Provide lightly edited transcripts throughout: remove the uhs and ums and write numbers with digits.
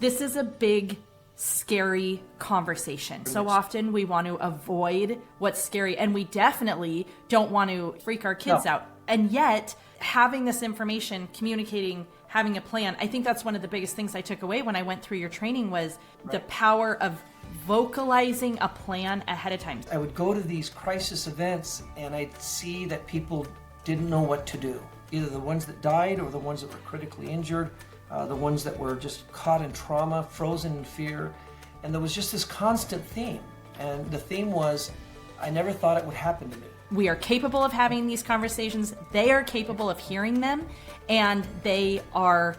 This is a big, scary conversation. So often we want to avoid what's scary, and we definitely don't want to freak our kids out. And yet, having this information, communicating, having a plan, I think that's one of the biggest things I took away when I went through your training was the power of vocalizing a plan ahead of time. I would go to these crisis events and I'd see that people didn't know what to do. Either the ones that died or the ones that were critically injured. The ones that were just caught in trauma, frozen in fear. And there was just this constant theme. And the theme was, I never thought it would happen to me. We are capable of having these conversations. They are capable of hearing them, and they are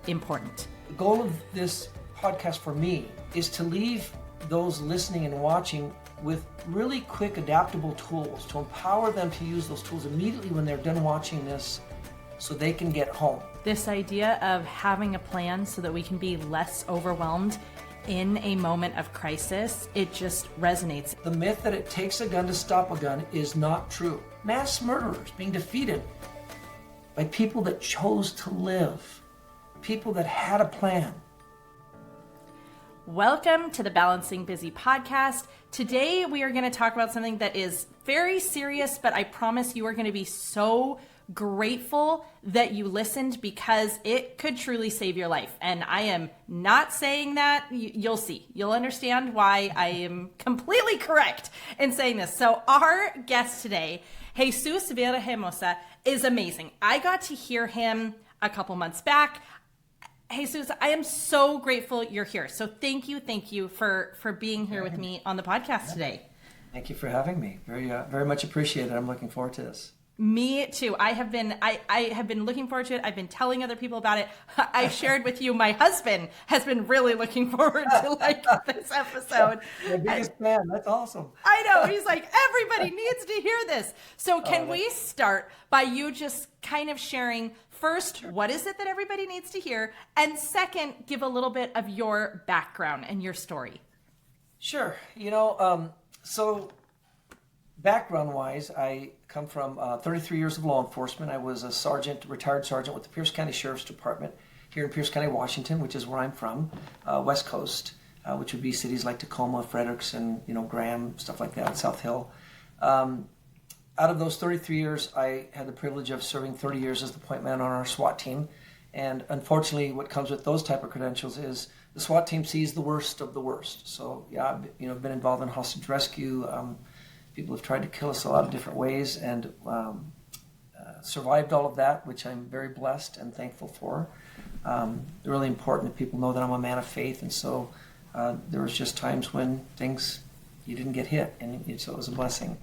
important. The goal of this podcast for me is to leave those listening and watching with really quick, adaptable tools to empower them to use those tools immediately when they're done watching this so they can get home. This idea of having a plan so that we can be less overwhelmed in a moment of crisis, it just resonates. The myth that it takes a gun to stop a gun is not true. Mass murderers being defeated by people that chose to live, people that had a plan. Welcome to the Balancing Busy podcast. Today we are going to talk about something that is very serious, but I promise you are going to be so grateful that you listened because it could truly save your life. And I am not saying that. You'll see. You'll understand why I am completely correct in saying this. So our guest today, Jesus Villahermosa, is amazing. I got to hear him a couple months back. Jesus, I am so grateful you're here. So thank you for being here with me on the podcast today. Thank you for having me. Very much appreciated. I'm looking forward to this. Me too. I have been looking forward to it. I've been telling other people about it. I shared with you, my husband has been really looking forward to this episode. Your biggest fan. That's awesome. I know. He's like, everybody needs to hear this. So can we start by you just kind of sharing first, what is it that everybody needs to hear? And second, give a little bit of your background and your story. Sure. So background-wise, I come from 33 years of law enforcement. I was a retired sergeant with the Pierce County Sheriff's Department here in Pierce County, Washington, which is where I'm from, West Coast, which would be cities like Tacoma, Frederickson, Graham, stuff like that, South Hill. Out of those 33 years, I had the privilege of serving 30 years as the point man on our SWAT team. And unfortunately, what comes with those type of credentials is the SWAT team sees the worst of the worst. So yeah, I've been involved in hostage rescue. People have tried to kill us a lot of different ways and survived all of that, which I'm very blessed and thankful for. Really important that people know that I'm a man of faith, and so there was just times when you didn't get hit, and so it was a blessing.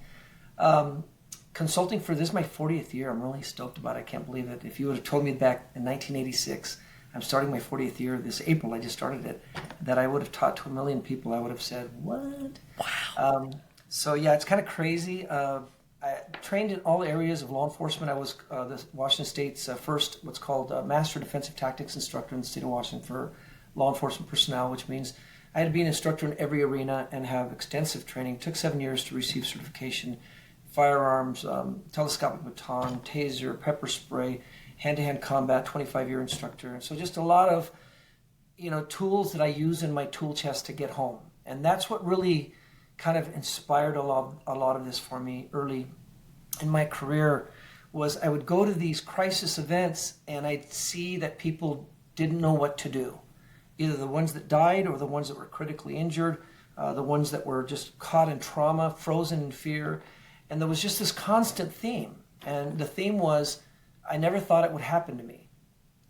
Consulting for this is my 40th year. I'm really stoked about it. I can't believe it. If you would have told me back in 1986, I'm starting my 40th year this April, I just started it, that I would have taught to 1 million people, I would have said, what? Wow. So yeah, it's kind of crazy. I trained in all areas of law enforcement. I was the Washington State's first what's called Master Defensive Tactics instructor in the state of Washington for law enforcement personnel, which means I had to be an instructor in every arena and have extensive training. It took 7 years to receive certification. Firearms, telescopic baton, taser, pepper spray, hand-to-hand combat, 25-year instructor. So just a lot of, tools that I use in my tool chest to get home. And that's what really kind of inspired a lot of this for me early in my career. Was I would go to these crisis events and I'd see that people didn't know what to do. Either the ones that died or the ones that were critically injured, the ones that were just caught in trauma, frozen in fear. And there was just this constant theme. And the theme was, I never thought it would happen to me.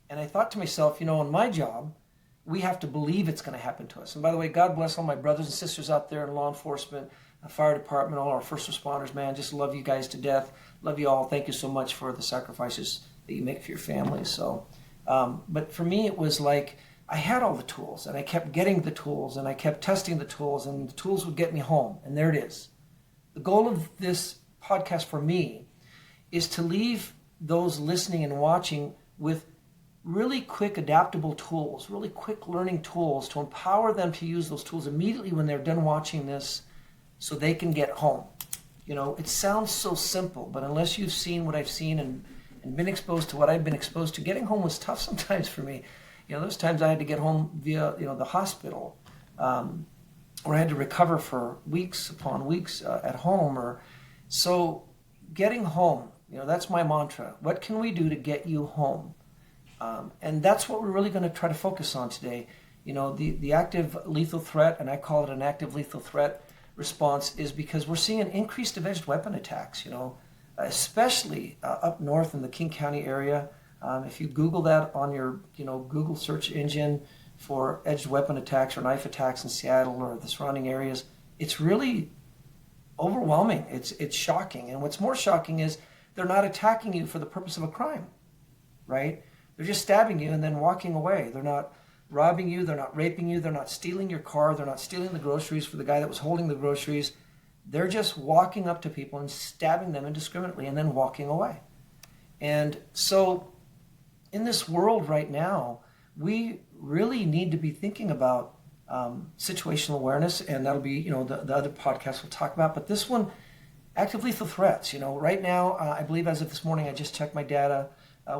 And I thought to myself, in my job, we have to believe it's going to happen to us. And by the way, God bless all my brothers and sisters out there in law enforcement, the fire department, all our first responders, man. Just love you guys to death. Love you all. Thank you so much for the sacrifices that you make for your families. So, but for me, it was like I had all the tools, and I kept getting the tools, and I kept testing the tools, and the tools would get me home. And there it is. The goal of this podcast for me is to leave those listening and watching with really quick adaptable tools, really quick learning tools to empower them to use those tools immediately when they're done watching this so they can get home. It sounds so simple, but unless you've seen what I've seen and been exposed to what I've been exposed to, getting home was tough sometimes for me. Those times I had to get home via, the hospital, or I had to recover for weeks upon weeks at home. So getting home, that's my mantra. What can we do to get you home? And that's what we're really going to try to focus on today. The active lethal threat, and I call it an active lethal threat response, is because we're seeing an increased of edged weapon attacks, especially up north in the King County area. If you Google that on your, Google search engine for edged weapon attacks or knife attacks in Seattle or the surrounding areas, it's really overwhelming. It's shocking. And what's more shocking is they're not attacking you for the purpose of a crime, right? They're just stabbing you and then walking away. They're not robbing you. They're not raping you. They're not stealing your car. They're not stealing the groceries for the guy that was holding the groceries. They're just walking up to people and stabbing them indiscriminately and then walking away. And so in this world right now, we really need to be thinking about situational awareness, and that'll be, the other podcast we'll talk about. But this one, active lethal threats. Right now, I believe as of this morning, I just checked my data,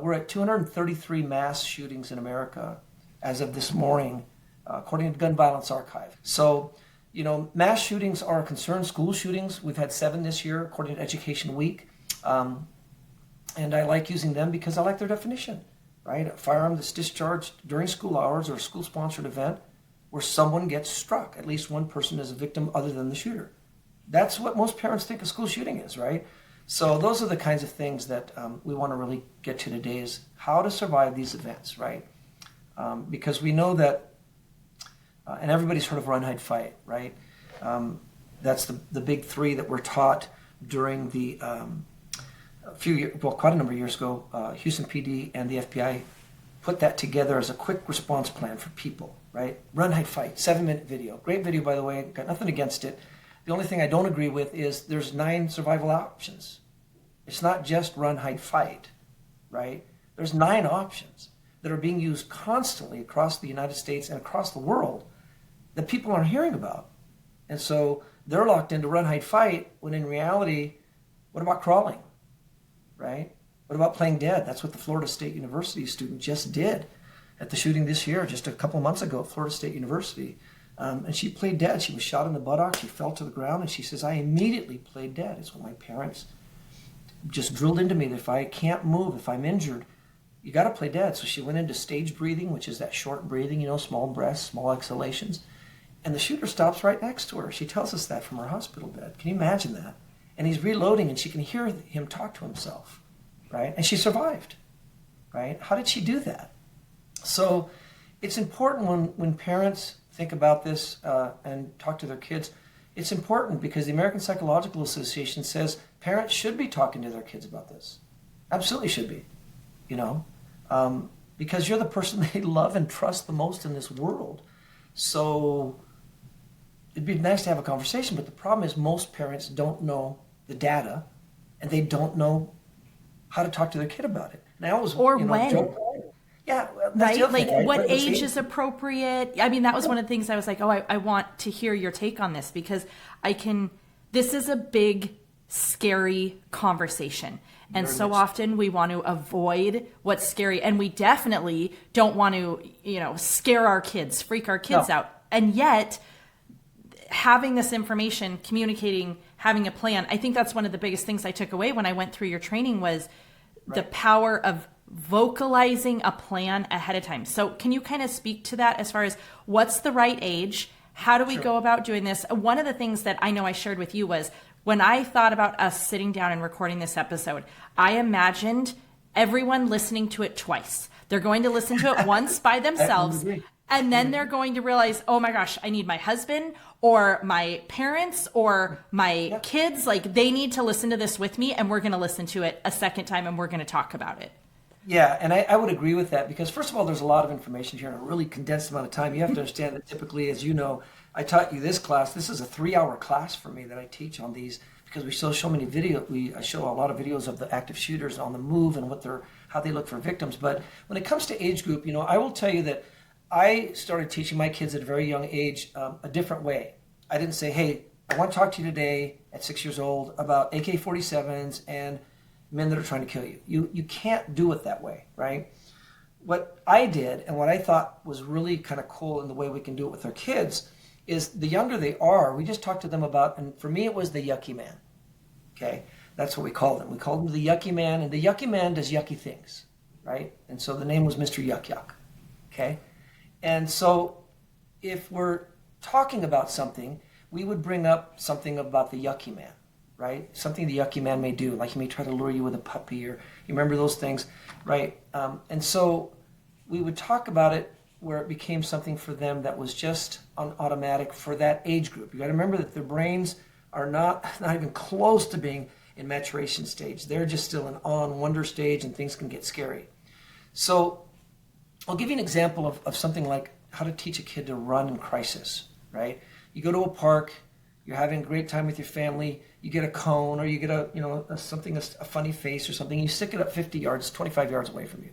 we're at 233 mass shootings in America as of this morning, according to Gun Violence Archive. So, mass shootings are a concern. School shootings, we've had 7 this year, according to Education Week. And I like using them because I like their definition, right? A firearm that's discharged during school hours or a school-sponsored event where someone gets struck. At least one person is a victim other than the shooter. That's what most parents think a school shooting is, right? So those are the kinds of things that we want to really get to today, is how to survive these events, right? Because we know that, and everybody's heard of run, hide, fight, right? That's the big 3 that were taught during the quite a number of years ago. Houston PD and the FBI put that together as a quick response plan for people, right? Run, hide, fight, 7-minute video. Great video, by the way. Got nothing against it. The only thing I don't agree with is there's 9 survival options. It's not just run, hide, fight, right? There's 9 options that are being used constantly across the United States and across the world that people aren't hearing about. And so they're locked into run, hide, fight, when in reality, what about crawling, right? What about playing dead? That's what the Florida State University student just did at the shooting this year, just a couple months ago at Florida State University. And she played dead. She was shot in the buttock. She fell to the ground, and she says, I immediately played dead. It's what my parents just drilled into me, that if I can't move, if I'm injured, you got to play dead. So she went into stage breathing, which is that short breathing, small breaths, small exhalations. And the shooter stops right next to her. She tells us that from her hospital bed. Can you imagine that? And he's reloading, and she can hear him talk to himself, right? And she survived, right? How did she do that? So it's important when parents think about this and talk to their kids. It's important because the American Psychological Association says parents should be talking to their kids about this. Absolutely should be, because you're the person they love and trust the most in this world. So it'd be nice to have a conversation, but the problem is most parents don't know the data, and they don't know how to talk to their kid about it. And I always, when. Joke, yeah, that's right? thing, right? What age is appropriate? I mean, that was one of the things I was like, I want to hear your take on this, because this is a big, scary conversation. And so often we want to avoid what's scary, and we definitely don't want to, scare our kids, freak our kids out. And yet, having this information, communicating, having a plan, I think that's one of the biggest things I took away when I went through your training was the power of vocalizing a plan ahead of time. So can you kind of speak to that as far as what's the right age? How do we go about doing this? One of the things that I know I shared with you was when I thought about us sitting down and recording this episode, I imagined everyone listening to it twice. They're going to listen to it once by themselves, and then they're going to realize, oh my gosh, I need my husband or my parents or my kids. Like, they need to listen to this with me, and we're going to listen to it a second time, and we're going to talk about it. Yeah, and I would agree with that, because first of all, there's a lot of information here in a really condensed amount of time. You have to understand that typically, as you know, I taught you this class. This is a 3-hour class for me that I teach on these, because we show so many videos. I show a lot of videos of the active shooters on the move and how they look for victims. But when it comes to age group, I will tell you that I started teaching my kids at a very young age a different way. I didn't say, hey, I want to talk to you today at 6 years old about AK-47s and men that are trying to kill you. You can't do it that way, right? what I did and what I thought was really kind of cool in the way we can do it with our kids is the younger they are, we just talk to them about, and for me it was the yucky man. Okay, that's what we called him. We called him the yucky man, and the yucky man does yucky things, right? And so the name was Mr. Yuck Yuck. Okay, and so if we're talking about something, we would bring up something about the yucky man, right? Something the yucky man may do, like he may try to lure you with a puppy, or you remember those things, right? And so we would talk about it where it became something for them that was just on automatic for that age group. You got to remember that their brains are not even close to being in maturation stage. They're just still in awe and wonder stage, and things can get scary. So I'll give you an example of something like how to teach a kid to run in crisis, right? You go to a park, you're having a great time with your family, you get a cone, or you get a funny face or something, you stick it up 50 yards, 25 yards away from you.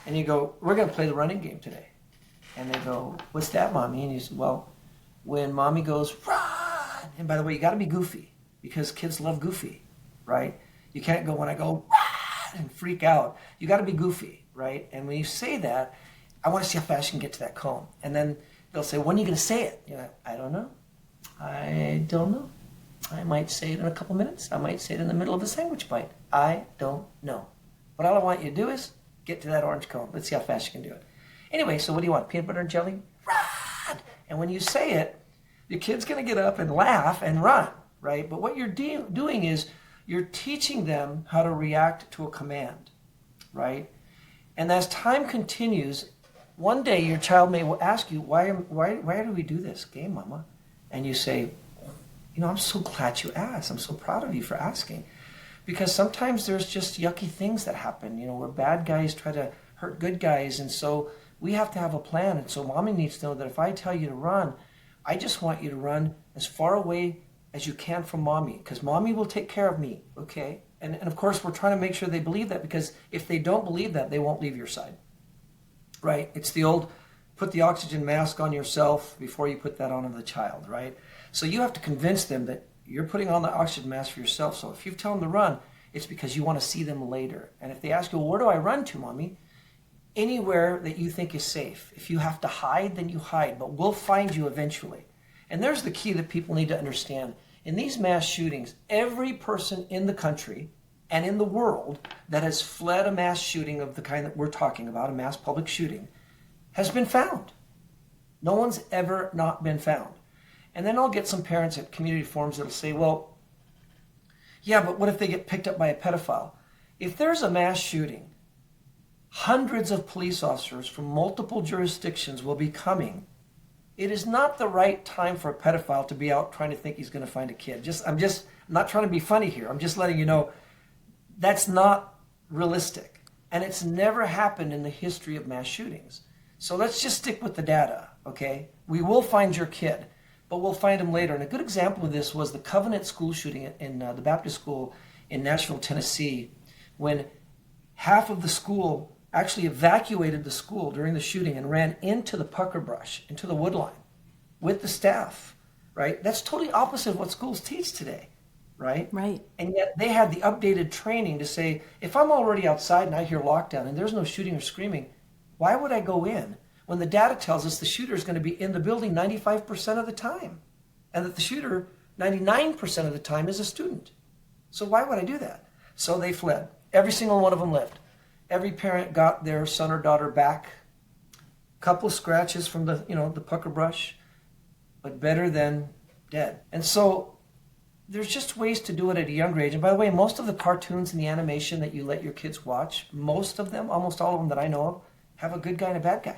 And you go, we're going to play the running game today. And they go, what's that, Mommy? And you say, well, when Mommy goes, run! And by the way, you got to be goofy, because kids love goofy, right? You can't go when I go, run! And freak out. You got to be goofy, right? And when you say that, I want to see how fast you can get to that cone. And then they'll say, when are you going to say it? You're like, I don't know. I don't know. I might say it in a couple minutes. I might say it in the middle of a sandwich bite. I don't know. But all I want you to do is get to that orange cone. Let's see how fast you can do it. Anyway, so what do you want? Peanut butter and jelly? Run! And when you say it, your kid's going to get up and laugh and run, right? But what you're doing is you're teaching them how to react to a command, right? And as time continues, one day your child may ask you, why do we do this game, Mama? And you say, I'm so glad you asked. I'm so proud of you for asking. Because sometimes there's just yucky things that happen, where bad guys try to hurt good guys. And so we have to have a plan. And so Mommy needs to know that if I tell you to run, I just want you to run as far away as you can from Mommy, because Mommy will take care of me, okay? And of course, we're trying to make sure they believe that, because if they don't believe that, they won't leave your side. Right? It's the old, put the oxygen mask on yourself before you put that on the child, right? So you have to convince them that you're putting on the oxygen mask for yourself. So if you tell them to run, it's because you want to see them later. And if they ask you, well, where do I run to, Mommy? Anywhere that you think is safe. If you have to hide, then you hide, but we'll find you eventually. And there's the key that people need to understand. In these mass shootings, every person in the country and in the world that has fled a mass shooting of the kind that we're talking about, a mass public shooting, has been found. No one's ever not been found. And then I'll get some parents at community forums that'll say, well, yeah, but what if they get picked up by a pedophile? If there's a mass shooting, hundreds of police officers from multiple jurisdictions will be coming. It is not the right time for a pedophile to be out trying to think he's going to find a kid. I'm not trying to be funny here. I'm just letting you know that's not realistic. And it's never happened in the history of mass shootings. So let's just stick with the data, okay? We will find your kid, but we'll find him later. And a good example of this was the Covenant school shooting in the Baptist school in Nashville, Tennessee, when half of the school actually evacuated the school during the shooting and ran into the pucker brush, into the woodline with the staff, right? That's totally opposite of what schools teach today, right? Right. And yet they had the updated training to say, if I'm already outside and I hear lockdown and there's no shooting or screaming, why would I go in when the data tells us the shooter is going to be in the building 95% of the time, and that the shooter 99% of the time is a student? So why would I do that? So they fled. Every single one of them lived. Every parent got their son or daughter back. A couple of scratches from the pucker brush, but better than dead. And so there's just ways to do it at a younger age. And by the way, most of the cartoons and the animation that you let your kids watch, most of them, almost all of them that I know of, have a good guy and a bad guy,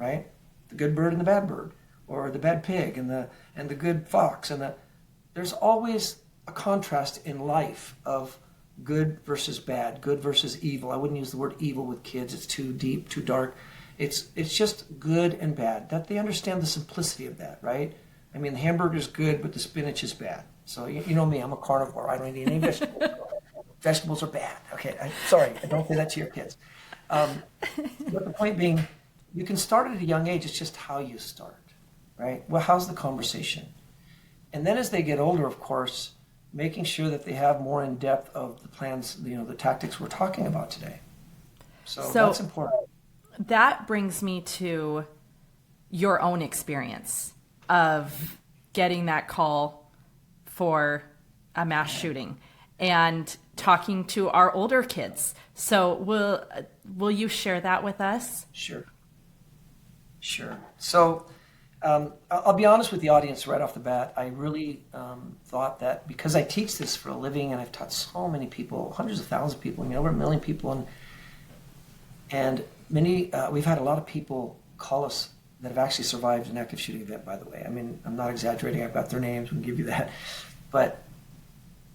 right? The good bird and the bad bird, or the bad pig and the good fox. There's always a contrast in life of good versus bad, good versus evil. I wouldn't use the word evil with kids. It's too deep, too dark. It's just good and bad. That they understand the simplicity of that, right? I mean, the hamburger's good, but the spinach is bad. So you know me, I'm a carnivore. I don't eat any vegetables. Vegetables are bad. Okay, sorry, I don't say that to your kids. But the point being, you can start at a young age. It's just how you start, right? Well, how's the conversation? And then as they get older, of course, making sure that they have more in depth of the plans, the tactics we're talking about today. So that's important. that brings me to your own experience of getting that call for a mass shooting and talking to our older kids. So will you share that with us? Sure. So I'll be honest with the audience right off the bat. I really thought that because I teach this for a living and I've taught so many people, hundreds of thousands of people, over 1 million people, and many, we've had a lot of people call us that have actually survived an active shooting event, by the way. I mean, I'm not exaggerating. I've got their names. We can give you that. But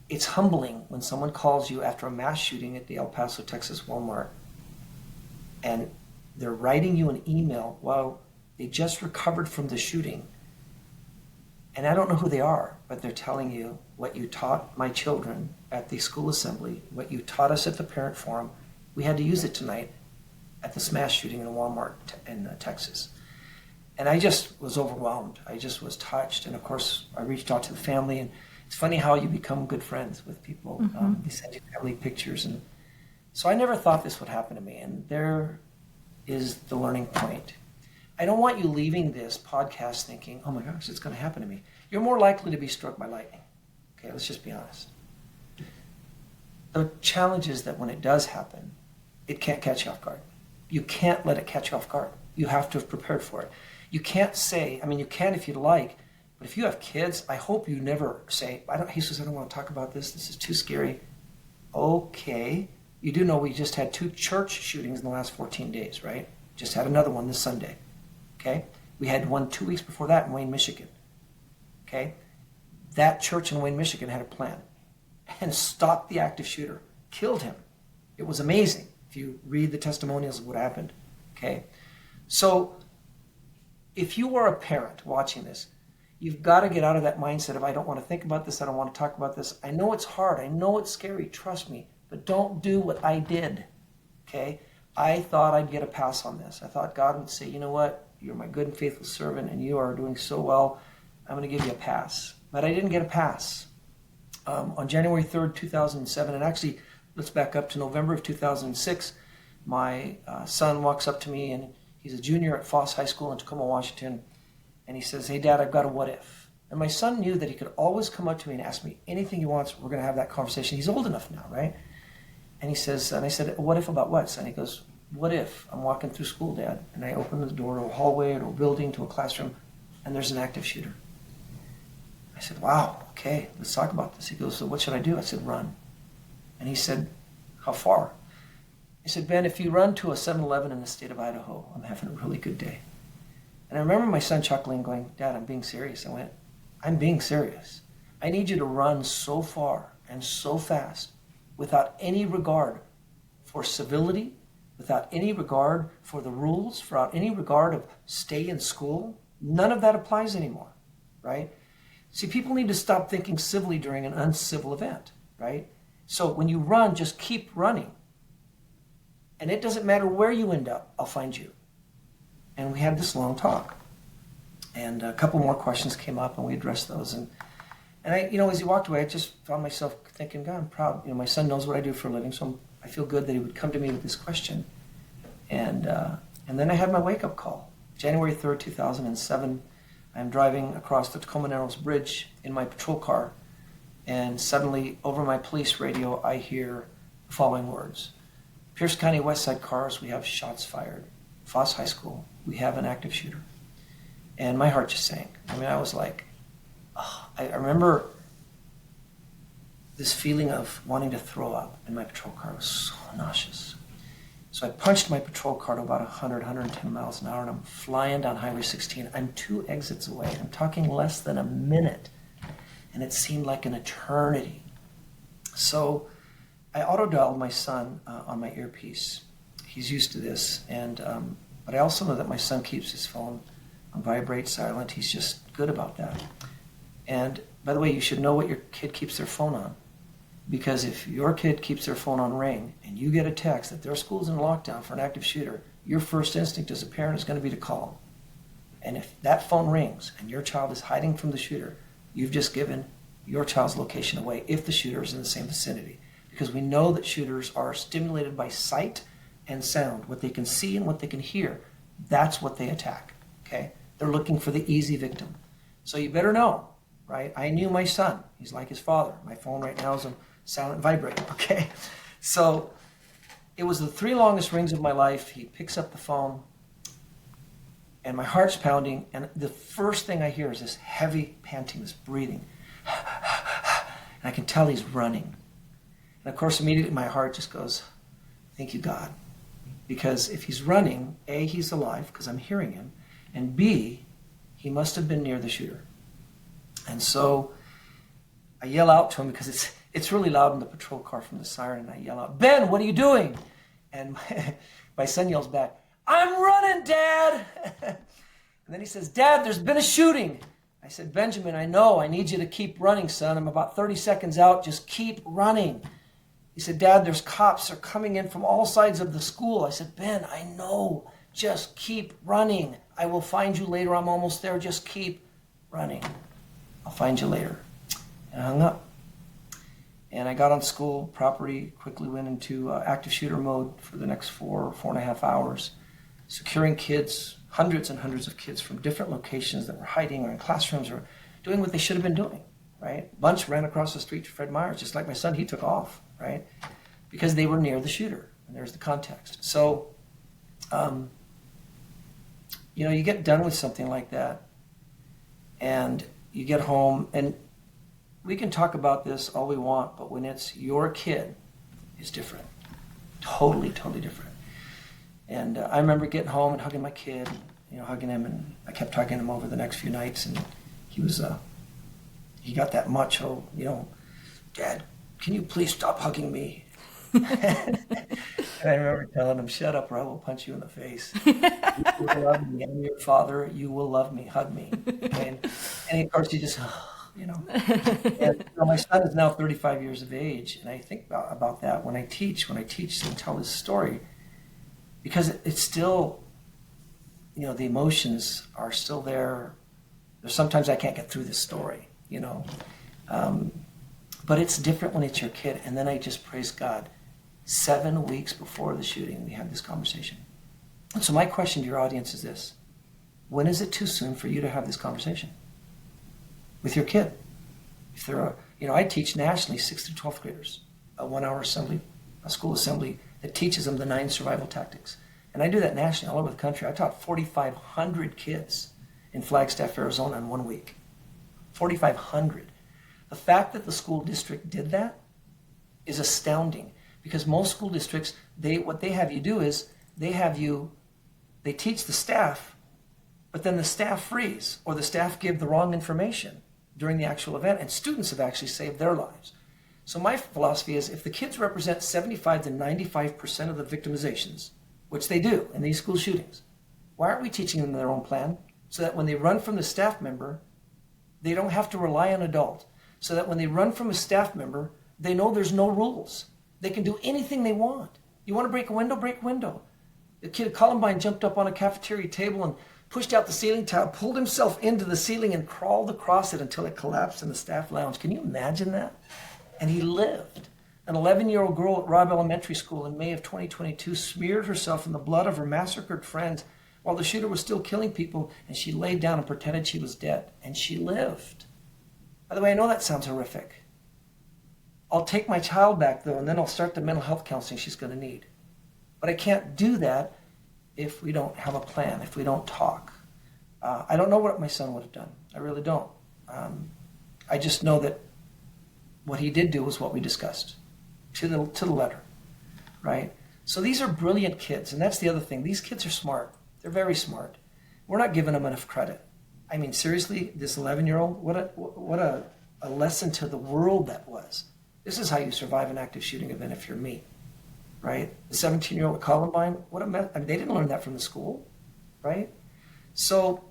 it's humbling when someone calls you after a mass shooting at the El Paso, Texas Walmart, and they're writing you an email while they just recovered from the shooting. And I don't know who they are, but they're telling you what you taught my children at the school assembly, what you taught us at the parent forum. We had to use it tonight at this mass shooting in a Walmart in Texas. And I just was overwhelmed. I just was touched. And of course, I reached out to the family. And it's funny how you become good friends with people. Mm-hmm. They send you family pictures. And so I never thought this would happen to me. And there is the learning point. I don't want you leaving this podcast thinking, oh my gosh, it's going to happen to me. You're more likely to be struck by lightning. Okay, let's just be honest. The challenge is that when it does happen, it can't catch you off guard. You can't let it catch you off guard. You have to have prepared for it. You can't say, I mean, you can if you'd like, but if you have kids, I hope you never say, Jesus, I don't want to talk about this. This is too scary. Okay. You do know we just had 2 church shootings in the last 14 days, right? Just had another one this Sunday. Okay? We had one 2 weeks before that in Wayne, Michigan. Okay? That church in Wayne, Michigan had a plan and stopped the active shooter, killed him. It was amazing if you read the testimonials of what happened. Okay? So if you are a parent watching this, you've got to get out of that mindset of, I don't want to think about this, I don't want to talk about this. I know it's hard, I know it's scary, trust me, but don't do what I did. Okay? I thought I'd get a pass on this. I thought God would say, you know what? You're my good and faithful servant, and you are doing so well. I'm going to give you a pass. But I didn't get a pass. On January 3rd, 2007, and actually, let's back up to November of 2006, my son walks up to me, and he's a junior at Foss High School in Tacoma, Washington, and he says, hey, Dad, I've got a what if. And my son knew that he could always come up to me and ask me anything he wants. We're going to have that conversation. He's old enough now, right? And he says, and I said, what if about what, son? He goes, what if I'm walking through school, Dad, and I open the door to a hallway or to a building, to a classroom, and there's an active shooter? I said, wow, okay, let's talk about this. He goes, so what should I do? I said, run. And he said, how far? He said, Ben, if you run to a 7-Eleven in the state of Idaho, I'm having a really good day. And I remember my son chuckling, going, Dad, I'm being serious. I went, I'm being serious. I need you to run so far and so fast without any regard for civility, without any regard for the rules, without any regard of stay in school. None of that applies anymore, right? See, people need to stop thinking civilly during an uncivil event, right? So when you run, just keep running. And it doesn't matter where you end up, I'll find you. And we had this long talk. And a couple more questions came up, and we addressed those. And I, as he walked away, I just found myself thinking, God, I'm proud. My son knows what I do for a living, so I feel good that he would come to me with this question. And then I had my wake-up call. January 3rd, 2007, I'm driving across the Tacoma Narrows Bridge in my patrol car, and suddenly, over my police radio, I hear the following words. Pierce County Westside cars, we have shots fired. Foss High School, we have an active shooter. And my heart just sank. I was like, oh, I remember this feeling of wanting to throw up in my patrol car. It was so nauseous. So I punched my patrol car to about 100, 110 miles an hour, and I'm flying down Highway 16. I'm 2 exits away. I'm talking less than a minute, and it seemed like an eternity. So I auto-dialed my son on my earpiece. He's used to this, but I also know that my son keeps his phone on vibrate, silent. He's just good about that. And by the way, you should know what your kid keeps their phone on. Because if your kid keeps their phone on ring and you get a text that their school's in lockdown for an active shooter, your first instinct as a parent is going to be to call. And if that phone rings and your child is hiding from the shooter, you've just given your child's location away if the shooter is in the same vicinity. Because we know that shooters are stimulated by sight and sound, what they can see and what they can hear. That's what they attack, okay? They're looking for the easy victim. So you better know, right? I knew my son. He's like his father. My phone right now is a silent vibrator, okay? So it was the 3 longest rings of my life. He picks up the phone, and my heart's pounding, and the first thing I hear is this heavy panting, this breathing. And I can tell he's running. And of course, immediately my heart just goes, thank you, God. Because if he's running, A, he's alive, because I'm hearing him, and B, he must have been near the shooter. And so I yell out to him, because it's really loud in the patrol car from the siren, and I yell out, Ben, what are you doing? And my son yells back, I'm running, Dad. And then he says, Dad, there's been a shooting. I said, Benjamin, I know. I need you to keep running, son. I'm about 30 seconds out. Just keep running. He said, Dad, there's cops. They're coming in from all sides of the school. I said, Ben, I know. Just keep running. I will find you later. I'm almost there. Just keep running. I'll find you later. And I hung up. And I got on school property, quickly went into active shooter mode for the next 4.5 hours, securing kids, hundreds and hundreds of kids from different locations that were hiding or in classrooms or doing what they should have been doing, right? Bunch ran across the street to Fred Meyer's, just like my son, he took off, right? Because they were near the shooter, and there's the context. So, you get done with something like that, and you get home, and we can talk about this all we want, but when it's your kid, it's different. Totally, totally different. And I remember getting home and hugging my kid, hugging him, and I kept hugging him over the next few nights, and he got that macho, Dad, can you please stop hugging me? And I remember telling him, shut up or I will punch you in the face. You will love me. I'm your father. You will love me. Hug me. Okay? And of course, he just, And my son is now 35 years of age, and I think about that when I teach and tell this story, because it's still, the emotions are still there. There's sometimes I can't get through this story, but it's different when it's your kid. And then I just praise God. 7 weeks before the shooting, we had this conversation. And so my question to your audience is this: when is it too soon for you to have this conversation with your kid? If they're, I teach nationally 6th through 12th graders, a 1-hour assembly, a school assembly that teaches them the 9 survival tactics. And I do that nationally, all over the country. I taught 4,500 kids in Flagstaff, Arizona in 1 week. 4,500. The fact that the school district did that is astounding, because most school districts, what they have you do is they teach the staff, but then the staff freeze, or the staff give the wrong information during the actual event, and students have actually saved their lives. So my philosophy is, if the kids represent 75 to 95% of the victimizations, which they do in these school shootings, why aren't we teaching them their own plan? So that when they run from the staff member, they don't have to rely on adult. So that when they run from a staff member, they know there's no rules. They can do anything they want. You want to break a window, break a window. The kid at Columbine jumped up on a cafeteria table and pushed out the ceiling tile, pulled himself into the ceiling and crawled across it until it collapsed in the staff lounge. Can you imagine that? And he lived. An 11-year-old girl at Robb Elementary School in May of 2022 smeared herself in the blood of her massacred friends while the shooter was still killing people, and she laid down and pretended she was dead, and she lived. By the way, I know that sounds horrific. I'll take my child back, though, and then I'll start the mental health counseling she's going to need. But I can't do that if we don't have a plan, if we don't talk. I don't know what my son would have done. I really don't. I just know that what he did do was what we discussed, to the letter, right? So these are brilliant kids, and that's the other thing. These kids are smart. They're very smart. We're not giving them enough credit. I mean, seriously, this 11-year-old, what a lesson to the world that was. This is how you survive an active shooting event if you're me, right? The 17-year-old at Columbine, what a mess. I mean, they didn't learn that from the school, right? So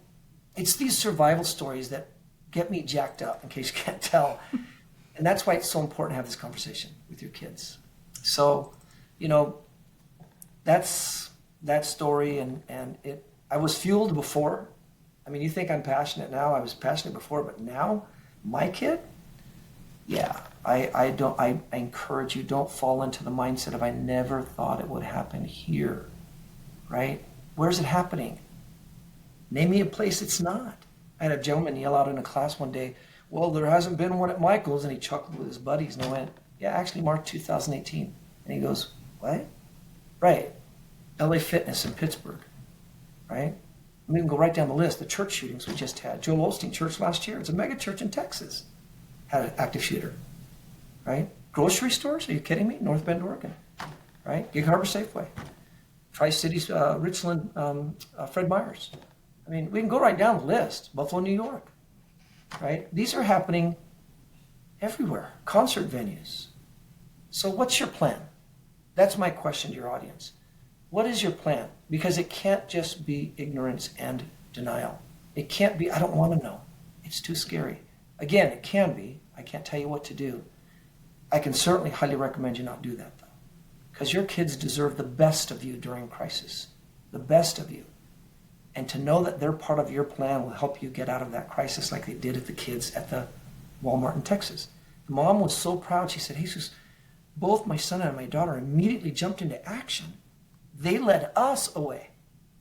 it's these survival stories that get me jacked up, in case you can't tell. And that's why it's so important to have this conversation with your kids. So, that's that story, and I was fueled before. I mean, you think I'm passionate now. I was passionate before, but now, my kid, yeah, I encourage you, don't fall into the mindset of I never thought it would happen here, right? Where's it happening? Name me a place it's not. I had a gentleman yell out in a class one day, well, there hasn't been one at Michael's, and he chuckled with his buddies, and I went, yeah, actually March 2018. And he goes, what? Right, LA Fitness in Pittsburgh, right? We can go right down the list. The church shootings we just had. Joel Osteen Church last year. It's a mega church in Texas. Had an active shooter, right? Grocery stores? Are you kidding me? North Bend, Oregon, right? Gig Harbor Safeway. Tri-Cities, Richland, Fred Meyer's. I mean, we can go right down the list. Buffalo, New York, right? These are happening everywhere. Concert venues. So what's your plan? That's my question to your audience. What is your plan? Because it can't just be ignorance and denial. It can't be, I don't want to know. It's too scary. Again, it can be. I can't tell you what to do. I can certainly highly recommend you not do that, though. Because your kids deserve the best of you during crisis. The best of you. And to know that they're part of your plan will help you get out of that crisis like they did at the kids at the Walmart in Texas. The mom was so proud. She said, Jesus, both my son and my daughter immediately jumped into action. They led us away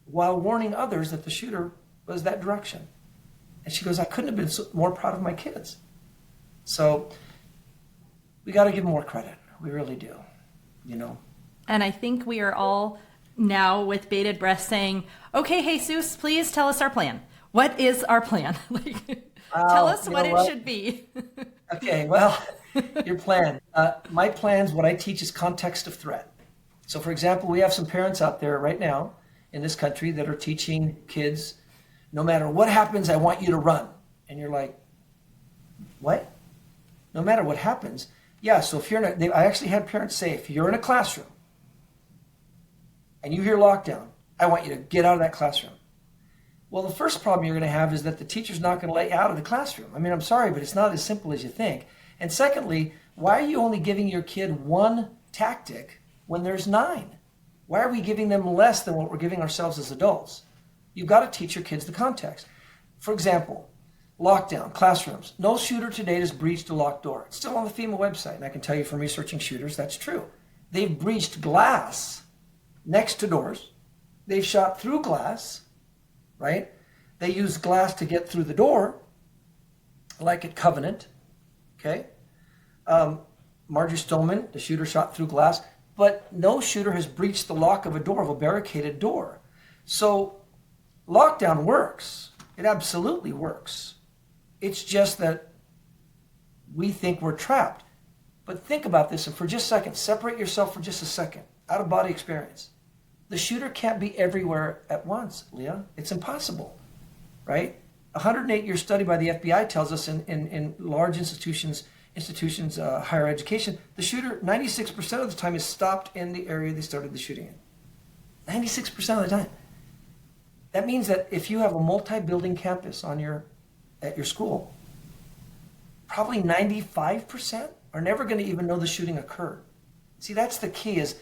while warning others that the shooter was that direction. And she goes, I couldn't have been more proud of my kids. So we got to give them more credit. We really do, you know. And I think we are all now with bated breath saying, okay, Jesus, please tell us our plan. What is our plan? Tell us what it should be. Okay, well, your plan. My plans, what I teach is context of threat. So, for example, we have some parents out there right now in this country that are teaching kids, no matter what happens, I want you to run. And you're like, what? No matter what happens? Yeah, so if you're in I actually had parents say, if you're in a classroom and you hear lockdown, I want you to get out of that classroom. Well, the first problem you're going to have is that the teacher's not going to let you out of the classroom. I mean, I'm sorry, but it's not as simple as you think. And secondly, why are you only giving your kid one tactic when there's 9? Why are we giving them less than what we're giving ourselves as adults? You've got to teach your kids the context. For example, lockdown, classrooms. No shooter to date has breached a locked door. It's still on the FEMA website, and I can tell you from researching shooters, that's true. They've breached glass next to doors. They've shot through glass, right? They use glass to get through the door, like at Covenant, okay? Marjorie Stoneman, the shooter, shot through glass, but no shooter has breached the lock of a door, of a barricaded door. So lockdown works. It absolutely works. It's just that we think we're trapped. But think about this, and for just a second, separate yourself for just a second. Out-of-body experience. The shooter can't be everywhere at once, Leah. It's impossible, right? A 108-year study by the FBI tells us in large institutions, higher education, the shooter 96% of the time is stopped in the area they started the shooting in. 96% of the time. That means that if you have a multi-building campus at your school, probably 95% are never going to even know the shooting occurred. See, that's the key is,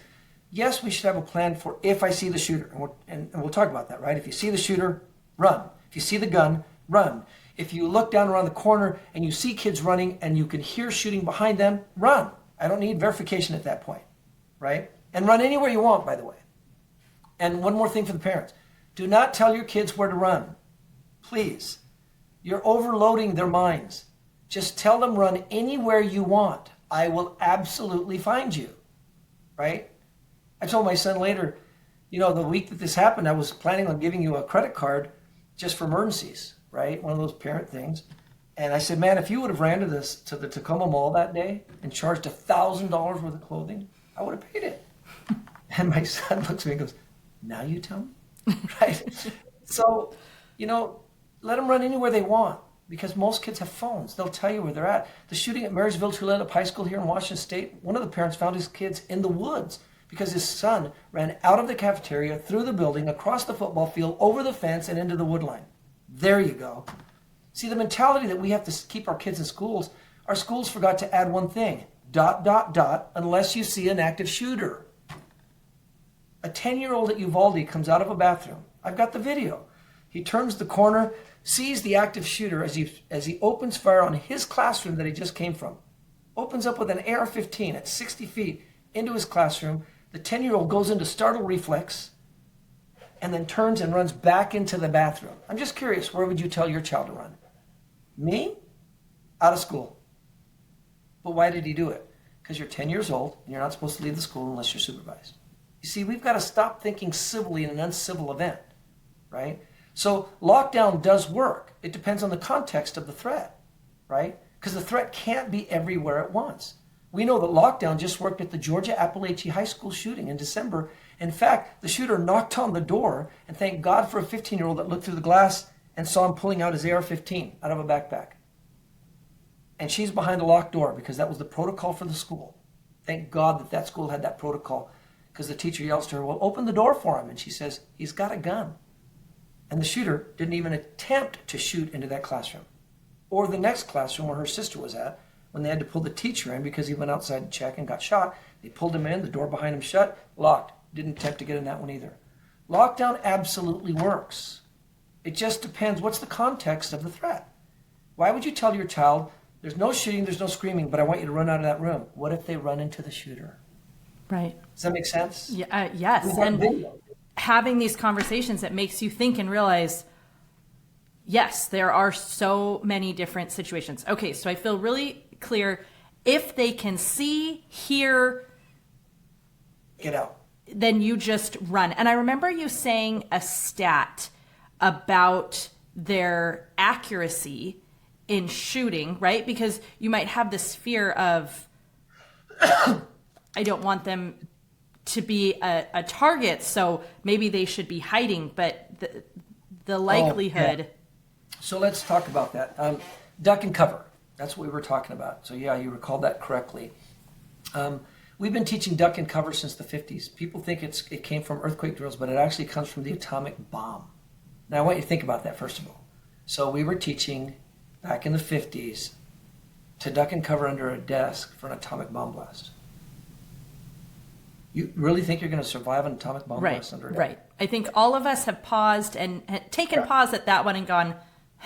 yes, we should have a plan for if I see the shooter. And we'll talk about that, right? If you see the shooter, run. If you see the gun, run. If you look down around the corner and you see kids running and you can hear shooting behind them, run. I don't need verification at that point, right? And run anywhere you want, by the way. And one more thing for the parents. Do not tell your kids where to run. Please. You're overloading their minds. Just tell them run anywhere you want. I will absolutely find you, right? I told my son later, you know, the week that this happened, I was planning on giving you a credit card just for emergencies, right? One of those parent things. And I said, man, if you would have ran to the Tacoma Mall that day and charged $1,000 worth of clothing, I would have paid it. And my son looks at me and goes, now you tell me? Right? So, you know, let them run anywhere they want because most kids have phones. They'll tell you where they're at. The shooting at Marysville Tulalip High School here in Washington State, one of the parents found his kids in the woods because his son ran out of the cafeteria, through the building, across the football field, over the fence, and into the wood line. There you go. See, the mentality that we have to keep our kids in schools, our schools forgot to add one thing, ... unless you see an active shooter. A 10-year-old at Uvalde comes out of a bathroom. I've got the video. He turns the corner, sees the active shooter as he opens fire on his classroom that he just came from. opens up with an AR-15 at 60 feet into his classroom. The 10-year-old goes into startle reflex and then turns and runs back into the bathroom. I'm just curious, where would you tell your child to run? Me? Out of school. But why did he do it? Because you're 10 years old and you're not supposed to leave the school unless you're supervised. You see, we've got to stop thinking civilly in an uncivil event, right? So lockdown does work. It depends on the context of the threat, right? Because the threat can't be everywhere at once. We know that lockdown just worked at the Georgia Appalachia High School shooting in December. In fact, the shooter knocked on the door, and thank God for a 15-year-old that looked through the glass and saw him pulling out his AR-15 out of a backpack. And she's behind a locked door because that was the protocol for the school. Thank God that that school had that protocol, because the teacher yells to her, well, open the door for him. And she says, he's got a gun. And the shooter didn't even attempt to shoot into that classroom. Or the next classroom where her sister was at, when they had to pull the teacher in because he went outside to check and got shot. They pulled him in, the door behind him shut, locked. Didn't attempt to get in that one either. Lockdown absolutely works. It just depends what's the context of the threat. Why would you tell your child, there's no shooting, there's no screaming, but I want you to run out of that room? What if they run into the shooter? Right. Does that make sense? Yeah, yes. And having these conversations, it makes you think and realize, yes, there are so many different situations. Okay, so I feel really clear. If they can see, hear, get out, then you just run. And I remember you saying a stat about their accuracy in shooting, right? Because you might have this fear of, I don't want them to be a target, so maybe they should be hiding, but the likelihood. Oh, yeah. So let's talk about that. Duck and cover. That's what we were talking about. So yeah, you recalled that correctly. We've been teaching duck and cover since the 50s. People think it came from earthquake drills, but it actually comes from the atomic bomb. Now I want you to think about that first of all. So we were teaching back in the 50s to duck and cover under a desk for an atomic bomb blast. You really think you're going to survive an atomic bomb blast under a desk? Right. I think all of us have paused and taken pause at that one and gone,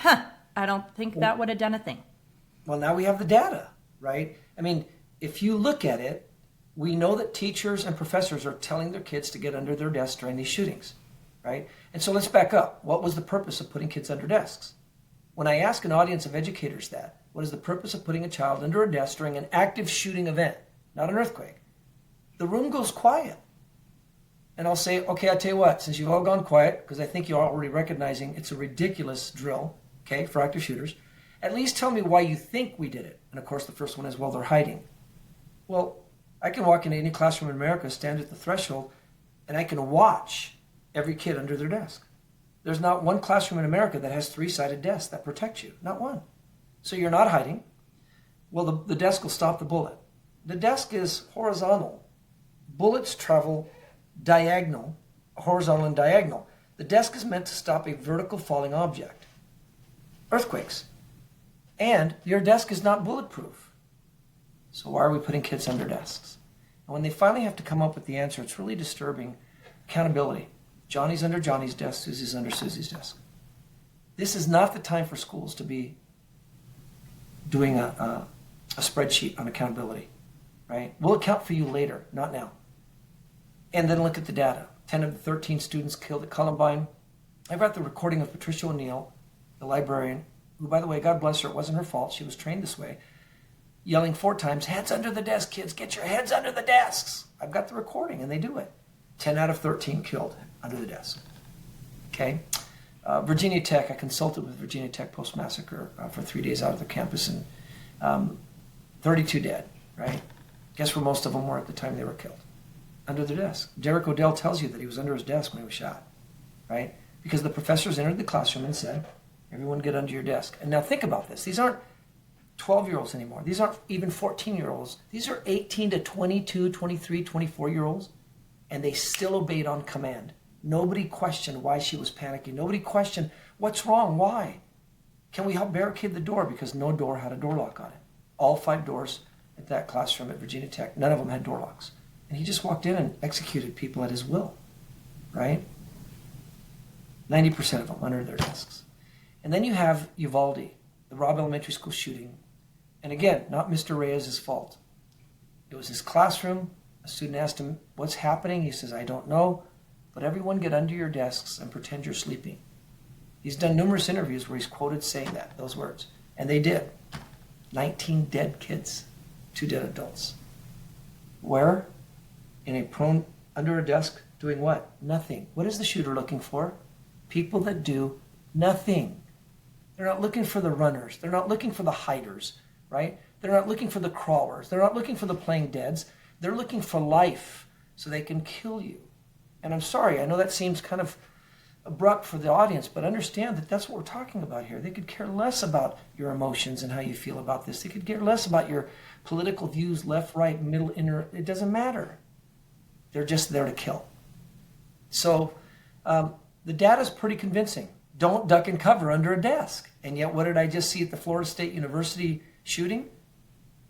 I don't think that would have done a thing. Well, now we have the data, right? I mean, if you look at it, we know that teachers and professors are telling their kids to get under their desks during these shootings, right? And so let's back up. What was the purpose of putting kids under desks? When I ask an audience of educators that, what is the purpose of putting a child under a desk during an active shooting event, not an earthquake? The room goes quiet. And I'll say, okay, I'll tell you what, since you've all gone quiet, because I think you're already recognizing it's a ridiculous drill, okay, for active shooters, at least tell me why you think we did it. And of course, the first one is, well, they're hiding. Well, I can walk into any classroom in America, stand at the threshold, and I can watch every kid under their desk. There's not one classroom in America that has 3-sided desks that protect you. Not one. So you're not hiding. Well, the desk will stop the bullet. The desk is horizontal. Bullets travel diagonal, horizontal and diagonal. The desk is meant to stop a vertical falling object. Earthquakes. And your desk is not bulletproof. So why are we putting kids under desks? And when they finally have to come up with the answer, it's really disturbing. Accountability. Johnny's under Johnny's desk, Susie's under Susie's desk. This is not the time for schools to be doing a spreadsheet on accountability, right? We'll account for you later, not now. And then look at the data. 10 of the 13 students killed at Columbine. I've got the recording of Patricia O'Neill, the librarian, who, by the way, God bless her, it wasn't her fault. She was trained this way, yelling 4 times, heads under the desk, kids, get your heads under the desks. I've got the recording, and they do it. 10 out of 13 killed under the desk. Okay? Virginia Tech, I consulted with Virginia Tech post-massacre for 3 days out of the campus, and 32 dead, right? Guess where most of them were at the time they were killed? Under their desk. Derek Odell tells you that he was under his desk when he was shot, right? Because the professors entered the classroom and said, everyone get under your desk. And now think about this. These aren't 12-year-olds anymore. These aren't even 14-year-olds. These are 18 to 22, 23, 24-year-olds, and they still obeyed on command. Nobody questioned why she was panicking. Nobody questioned, what's wrong? Why? Can we help barricade the door? Because no door had a door lock on it. All 5 doors at that classroom at Virginia Tech, none of them had door locks. And he just walked in and executed people at his will, right? 90% of them under their desks. And then you have Uvalde, the Robb Elementary School shooting. And again, not Mr. Reyes' fault. It was his classroom. A student asked him, what's happening? He says, I don't know, but everyone get under your desks and pretend you're sleeping. He's done numerous interviews where he's quoted saying those words. And they did. 19 dead kids, 2 dead adults. Where? In a prone, under a desk, doing what? Nothing. What is the shooter looking for? People that do nothing. They're not looking for the runners. They're not looking for the hiders, right? They're not looking for the crawlers. They're not looking for the playing deads. They're looking for life so they can kill you. And I'm sorry, I know that seems kind of abrupt for the audience, but understand that that's what we're talking about here. They could care less about your emotions and how you feel about this. They could care less about your political views, left, right, middle, inner. It doesn't matter. They're just there to kill. So the data is pretty convincing. Don't duck and cover under a desk. And yet, what did I just see at the Florida State University shooting?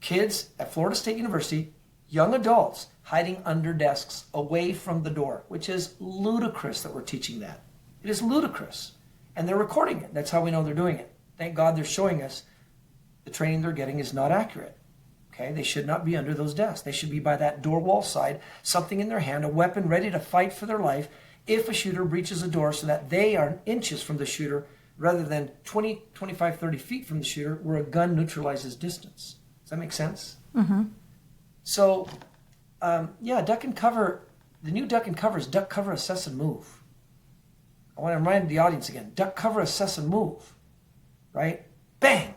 Kids at Florida State University, young adults, hiding under desks away from the door, which is ludicrous that we're teaching that. It is ludicrous. And they're recording it. That's how we know they're doing it. Thank God they're showing us the training they're getting is not accurate. Okay, they should not be under those desks. They should be by that door wall side, something in their hand, a weapon ready to fight for their life if a shooter breaches a door, so that they are inches from the shooter rather than 20, 25, 30 feet from the shooter where a gun neutralizes distance. Does that make sense? Mm-hmm. So, duck and cover. The new duck and cover is duck, cover, assess, and move. I want to remind the audience again. Duck, cover, assess, and move. Right? Bang!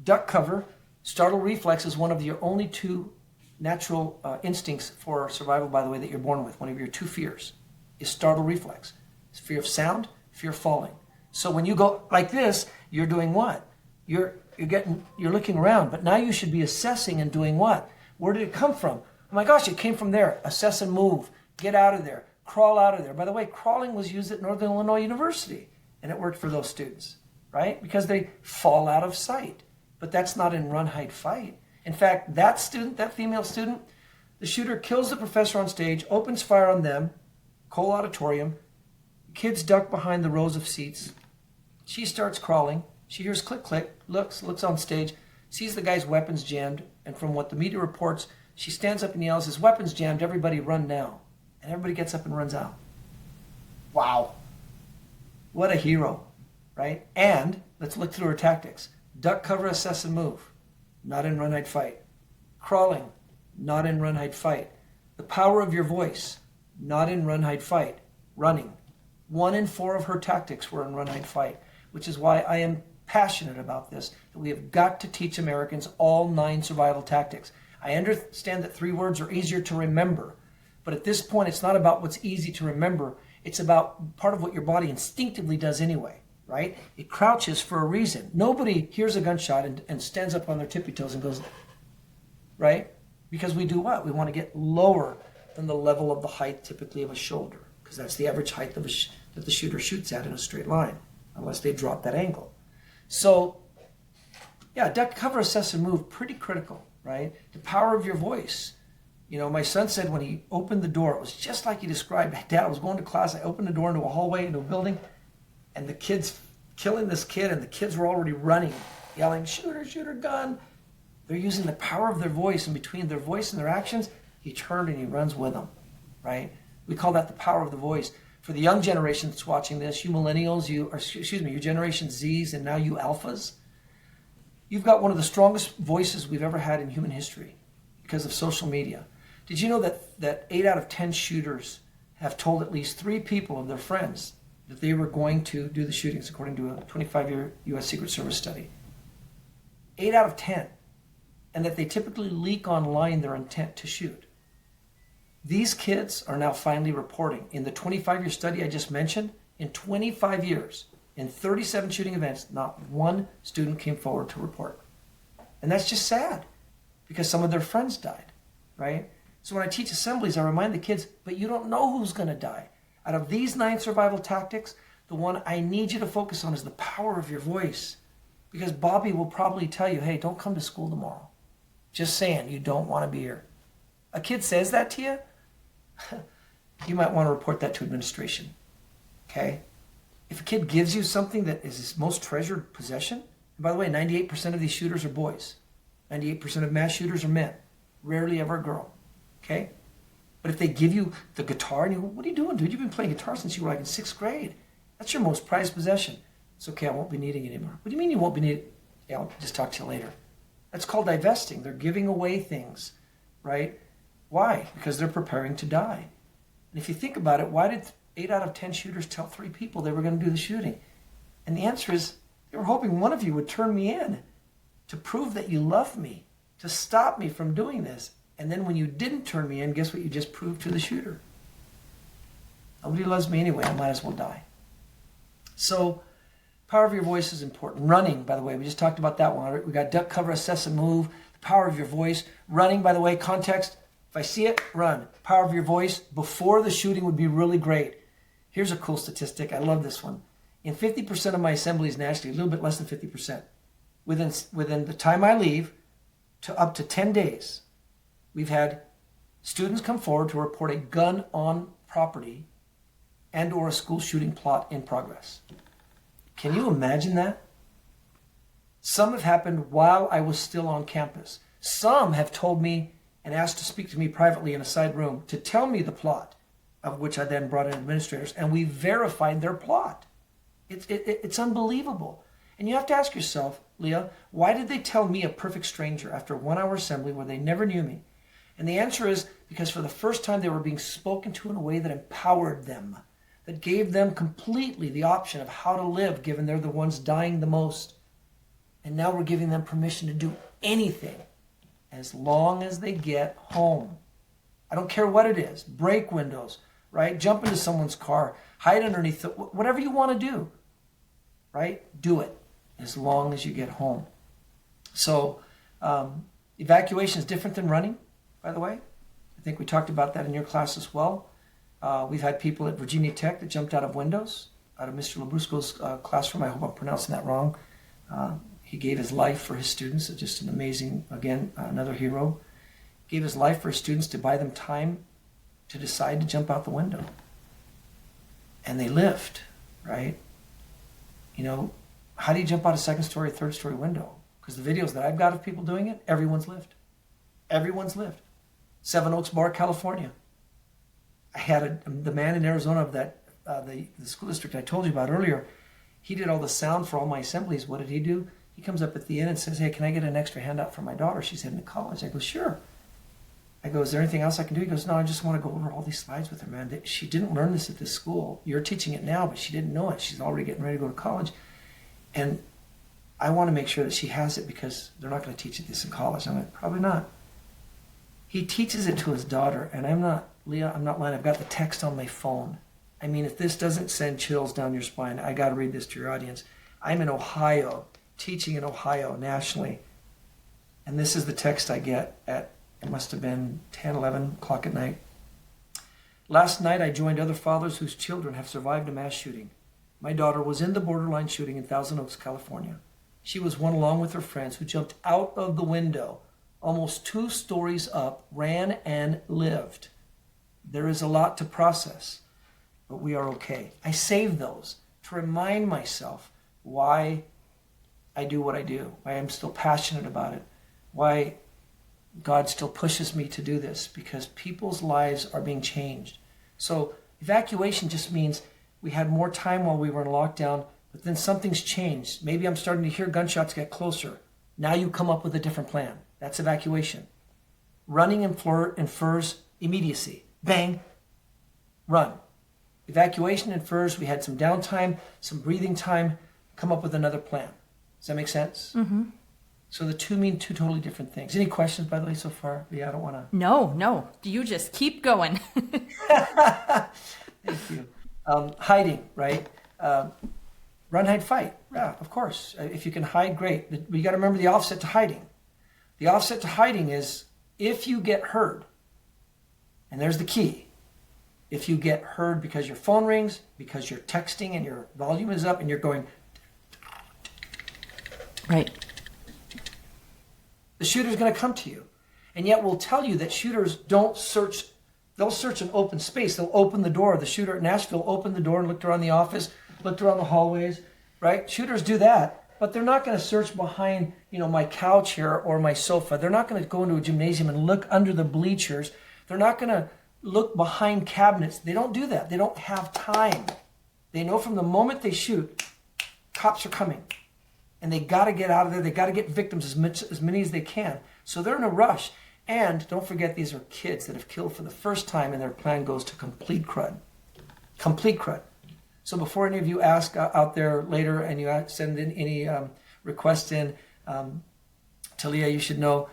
Duck, cover. Startle reflex is one of your only 2 natural instincts for survival, by the way, that you're born with. One of your 2 fears is startle reflex. It's fear of sound, fear of falling. So when you go like this, you're doing what? You're looking around, but now you should be assessing and doing what? Where did it come from? Oh my gosh, it came from there. Assess and move. Get out of there. Crawl out of there. By the way, crawling was used at Northern Illinois University, and it worked for those students, right? Because they fall out of sight. But that's not in run, hide, fight. In fact, that student, that female student, the shooter kills the professor on stage, opens fire on them, Cole Auditorium. Kids duck behind the rows of seats. She starts crawling. She hears click, click, looks on stage, sees the guy's weapons jammed, and from what the media reports, she stands up and yells, his weapon's jammed, everybody run now. And everybody gets up and runs out. Wow. What a hero, right? And let's look through her tactics. Duck, cover, assess, and move. Not in run, hide, fight. Crawling. Not in run, hide, fight. The power of your voice. Not in run, hide, fight. Running. 1 in 4 of her tactics were in run, hide, fight, which is why I am passionate about this, that we have got to teach Americans all 9 survival tactics. I understand that 3 words are easier to remember, but at this point, it's not about what's easy to remember. It's about part of what your body instinctively does anyway, right? It crouches for a reason. Nobody hears a gunshot and stands up on their tippy toes and goes, right? Because we do what? We want to get lower than the level of the height typically of a shoulder, because that's the average height of that the shooter shoots at in a straight line, unless they drop that angle. So, duck, cover, assess, and move, pretty critical, right? The power of your voice. You know, my son said when he opened the door, it was just like he described. Dad, I was going to class, I opened the door into a hallway, into a building, and the kids killing this kid, and the kids were already running, yelling, shooter, shooter, gun. They're using the power of their voice, and between their voice and their actions, he turned and he runs with them, right? We call that the power of the voice. For the young generation that's watching this, you millennials, you Generation Zs, and now you alphas, you've got one of the strongest voices we've ever had in human history because of social media. Did you know that 8 out of 10 shooters have told at least 3 people of their friends that they were going to do the shootings, according to a 25-year U.S. Secret Service study? 8 out of 10. And that they typically leak online their intent to shoot. These kids are now finally reporting. In the 25-year study I just mentioned, in 25 years, in 37 shooting events, not 1 student came forward to report. And that's just sad, because some of their friends died, right? So when I teach assemblies, I remind the kids, but you don't know who's going to die. Out of these 9 survival tactics, the one I need you to focus on is the power of your voice. Because Bobby will probably tell you, hey, don't come to school tomorrow. Just saying, you don't want to be here. A kid says that to you, you might want to report that to administration, okay? If a kid gives you something that is his most treasured possession, and by the way, 98% of these shooters are boys. 98% of mass shooters are men. Rarely ever a girl. Okay? But if they give you the guitar and you go, what are you doing, dude? You've been playing guitar since you were like in 6th grade. That's your most prized possession. It's okay, I won't be needing it anymore. What do you mean you won't be needing it? Yeah, I'll just talk to you later. That's called divesting. They're giving away things, right? Why? Because they're preparing to die. And if you think about it, why did 8 out of 10 shooters tell 3 people they were going to do the shooting? And the answer is, they were hoping one of you would turn me in to prove that you love me, to stop me from doing this. And then when you didn't turn me in, guess what you just proved to the shooter? Nobody loves me anyway, I might as well die. So, power of your voice is important. Running, by the way, we just talked about that one. We got duck, cover, assess, and move. The power of your voice. Running, by the way, context. If I see it, run. Power of your voice before the shooting would be really great. Here's a cool statistic. I love this one. In 50% of my assemblies nationally, a little bit less than 50%, within the time I leave to up to 10 days, we've had students come forward to report a gun on property and or a school shooting plot in progress. Can you imagine that? Some have happened while I was still on campus. Some have told me and asked to speak to me privately in a side room to tell me the plot, of which I then brought in administrators, and we verified their plot. It's unbelievable. And you have to ask yourself, Leah, why did they tell me, a perfect stranger, after a 1-hour assembly where they never knew me? And the answer is because for the first time they were being spoken to in a way that empowered them, that gave them completely the option of how to live, given they're the ones dying the most. And now we're giving them permission to do anything as long as they get home. I don't care what it is. Break windows, right? Jump into someone's car, hide underneath it, whatever you want to do, right? Do it as long as you get home. So evacuation is different than running, by the way. I think we talked about that in your class as well. We've had people at Virginia Tech that jumped out of windows, out of Mr. Labrusco's classroom. I hope I'm pronouncing that wrong. He gave his life for his students. Just an amazing, again, another hero. Gave his life for his students to buy them time to decide to jump out the window. And they lived, right? You know, how do you jump out a 2nd story, 3rd story window? Because the videos that I've got of people doing it, everyone's lived. Everyone's lived. Seven Oaks Bar, California. I had the man in Arizona of that the school district I told you about earlier. He did all the sound for all my assemblies. What did he do? He comes up at the end and says, "Hey, can I get an extra handout for my daughter? She's heading to college." I go, "Sure." I go, "Is there anything else I can do?" He goes, "No, I just want to go over all these slides with her, man. She didn't learn this at this school. You're teaching it now, but she didn't know it. She's already getting ready to go to college. And I want to make sure that she has it because they're not going to teach it this in college." I'm like, "Probably not." He teaches it to his daughter, and Leah, I'm not lying. I've got the text on my phone. I mean, if this doesn't send chills down your spine, I got to read this to your audience. I'm in Ohio, teaching in Ohio nationally. And this is the text I get at, it must have been 10, 11 o'clock at night. "Last night I joined other fathers whose children have survived a mass shooting. My daughter was in the borderline shooting in Thousand Oaks, California. She was one along with her friends who jumped out of the window, almost 2 stories up, ran and lived. There is a lot to process, but we are okay." I save those to remind myself why I do what I do, why I'm still passionate about it, why God still pushes me to do this, because people's lives are being changed. So evacuation just means we had more time while we were in lockdown, but then something's changed. Maybe I'm starting to hear gunshots get closer. Now you come up with a different plan. That's evacuation. Running infers immediacy. Bang, run. Evacuation infers we had some downtime, some breathing time, come up with another plan. Does that make sense? Mm-hmm. So the two mean 2 totally different things. Any questions, by the way, so far? Yeah, I don't want to... No. You just keep going. Thank you. Hiding, right? Run, hide, fight. Yeah, of course. If you can hide, great. But you got to remember the offset to hiding. The offset to hiding is if you get heard, and there's the key. If you get heard because your phone rings, because you're texting and your volume is up and you're going... Right. The shooter's going to come to you. And yet we'll tell you that shooters don't search. They'll search an open space. They'll open the door. The shooter at Nashville opened the door and looked around the office, looked around the hallways, right? Shooters do that. But they're not going to search behind, my couch here or my sofa. They're not going to go into a gymnasium and look under the bleachers. They're not going to look behind cabinets. They don't do that. They don't have time. They know from the moment they shoot, cops are coming. And they got to get out of there. They got to get victims as many as they can. So they're in a rush. And don't forget, these are kids that have killed for the first time, and their plan goes to complete crud. Complete crud. So before any of you ask out there later and you send in any requests in, Talia, you should know,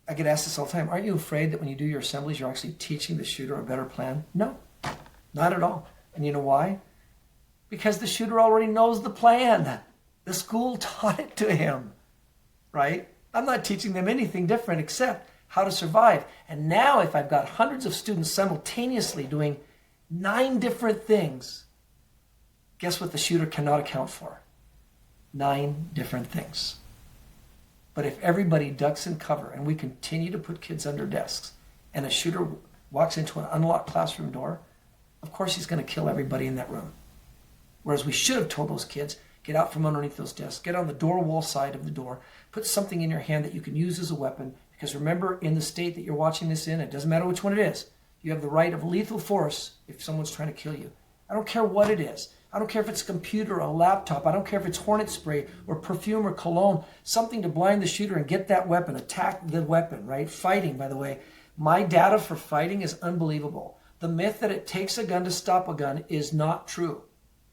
I get asked this all the time. Aren't you afraid that when you do your assemblies, you're actually teaching the shooter a better plan? No, not at all. And you know why? Because the shooter already knows the plan. The school taught it to him, right? I'm not teaching them anything different except how to survive. And now if I've got hundreds of students simultaneously doing 9 different things, guess what the shooter cannot account for? 9 different things. But if everybody ducks in cover and we continue to put kids under desks and a shooter walks into an unlocked classroom door, of course he's going to kill everybody in that room. Whereas we should have told those kids, get out from underneath those desks, get on the door wall side of the door, put something in your hand that you can use as a weapon, because remember, in the state that you're watching this in, it doesn't matter which one it is, you have the right of lethal force if someone's trying to kill you. I don't care what it is. I don't care if it's a computer or a laptop. I don't care if it's hornet spray or perfume or cologne, something to blind the shooter and get that weapon, attack the weapon, right? Fighting, by the way. My data for fighting is unbelievable. The myth that it takes a gun to stop a gun is not true.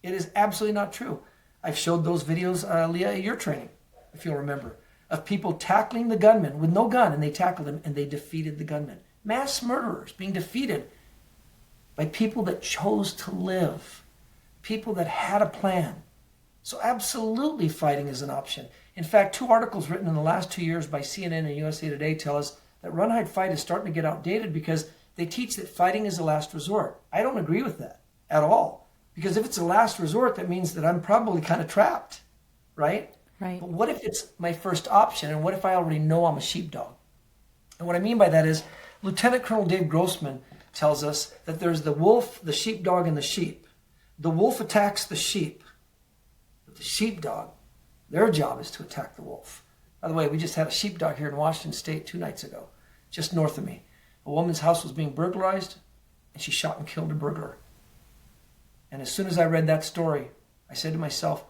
It is absolutely not true. I've showed those videos, Leah, at your training, if you'll remember, of people tackling the gunman with no gun, and they tackled him and they defeated the gunman. Mass murderers being defeated by people that chose to live, people that had a plan. So absolutely fighting is an option. In fact, 2 articles written in the last 2 years by CNN and USA Today tell us that run, hide, fight is starting to get outdated because they teach that fighting is a last resort. I don't agree with that at all. Because if it's a last resort, that means that I'm probably kind of trapped, right? Right. But what if it's my first option, and what if I already know I'm a sheepdog? And what I mean by that is, Lieutenant Colonel Dave Grossman tells us that there's the wolf, the sheepdog, and the sheep. The wolf attacks the sheep, but the sheepdog, their job is to attack the wolf. By the way, we just had a sheepdog here in Washington State 2 nights ago, just north of me. A woman's house was being burglarized, and she shot and killed a burglar. And as soon as I read that story, I said to myself,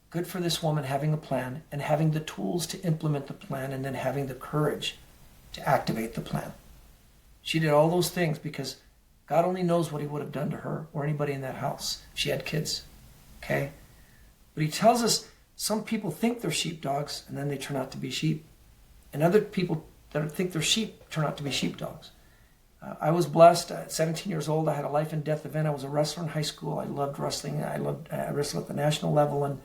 good for this woman having a plan and having the tools to implement the plan and then having the courage to activate the plan. She did all those things because God only knows what he would have done to her or anybody in that house. She had kids, okay? But he tells us some people think they're sheepdogs and then they turn out to be sheep. And other people that think they're sheep turn out to be sheepdogs. I was blessed. At 17 years old, I had a life and death event. I was a wrestler in high school. I loved wrestling. I wrestled at the national level, and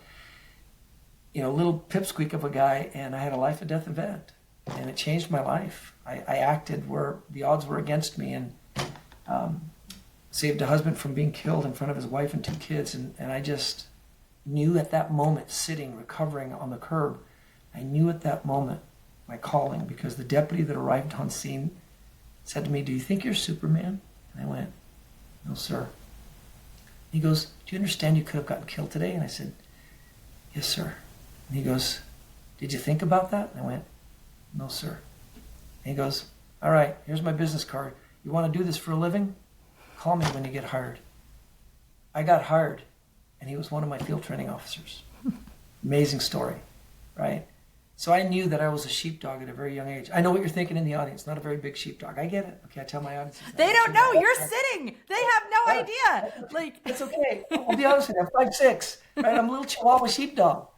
little pipsqueak of a guy, and I had a life and death event, and it changed my life. I acted where the odds were against me, and saved a husband from being killed in front of his wife and 2 kids, and I just knew at that moment, sitting, recovering on the curb, I knew at that moment my calling, because the deputy that arrived on scene said to me, do you think you're Superman? And I went, no, sir. He goes, do you understand you could have gotten killed today? And I said, yes, sir. And he goes, did you think about that? And I went, no, sir. And he goes, all right, here's my business card. You want to do this for a living? Call me when you get hired. I got hired, and he was one of my field training officers. Amazing story, right? So I knew that I was a sheepdog at a very young age. I know what you're thinking in the audience. Not a very big sheepdog. I get it. Okay, I tell my audience. They don't know. You're sitting. They have no idea. It's okay. I'll be honest with you. I'm 5'6", right? I'm a little Chihuahua sheepdog.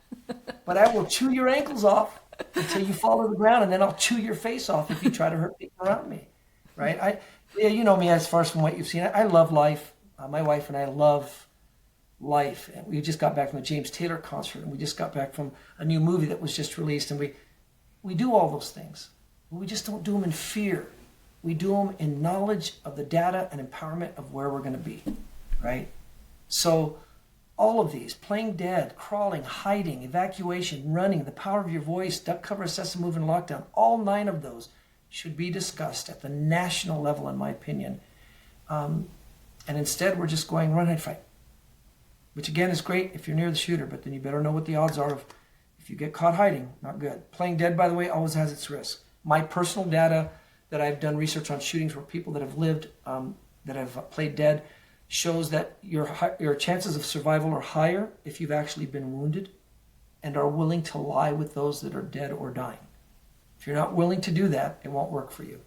But I will chew your ankles off until you fall to the ground, and then I'll chew your face off if you try to hurt people around me, right? You know me as far as from what you've seen. I love life. My wife and I love life. And we just got back from a James Taylor concert, and we just got back from a new movie that was just released, and we do all those things, but we just don't do them in fear. We do them in knowledge of the data and empowerment of where we're going to be, right? So all of these, playing dead, crawling, hiding, evacuation, running, the power of your voice, duck, cover, assess, and move, and lockdown, all 9 of those should be discussed at the national level, in my opinion. And instead, we're just going run, hide, fight. Which again is great if you're near the shooter, but then you better know what the odds are of you get caught hiding, not good. Playing dead, by the way, always has its risk. My personal data that I've done research on shootings where people that have lived, that have played dead, shows that your chances of survival are higher if you've actually been wounded and are willing to lie with those that are dead or dying. If you're not willing to do that, it won't work for you.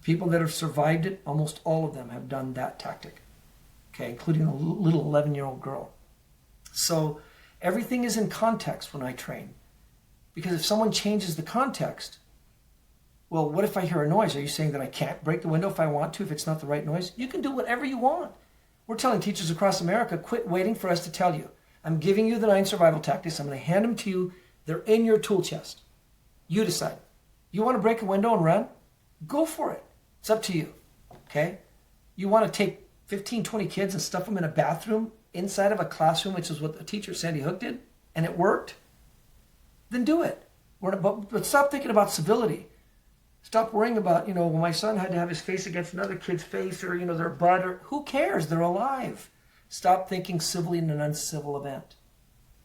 People that have survived it, almost all of them have done that tactic, okay, including a little 11-year-old girl. So everything is in context when I train. Because if someone changes the context, well, what if I hear a noise? Are you saying that I can't break the window if I want to, if it's not the right noise? You can do whatever you want. We're telling teachers across America, quit waiting for us to tell you. I'm giving you the 9 survival tactics. I'm going to hand them to you. They're in your tool chest. You decide. You want to break a window and run? Go for it. It's up to you. Okay? You want to take 15, 20 kids and stuff them in a bathroom inside of a classroom, which is what the teacher Sandy Hook did, and it worked? Then do it. But stop thinking about civility. Stop worrying about, when my son had to have his face against another kid's face or, their butt, or who cares? They're alive. Stop thinking civilly in an uncivil event.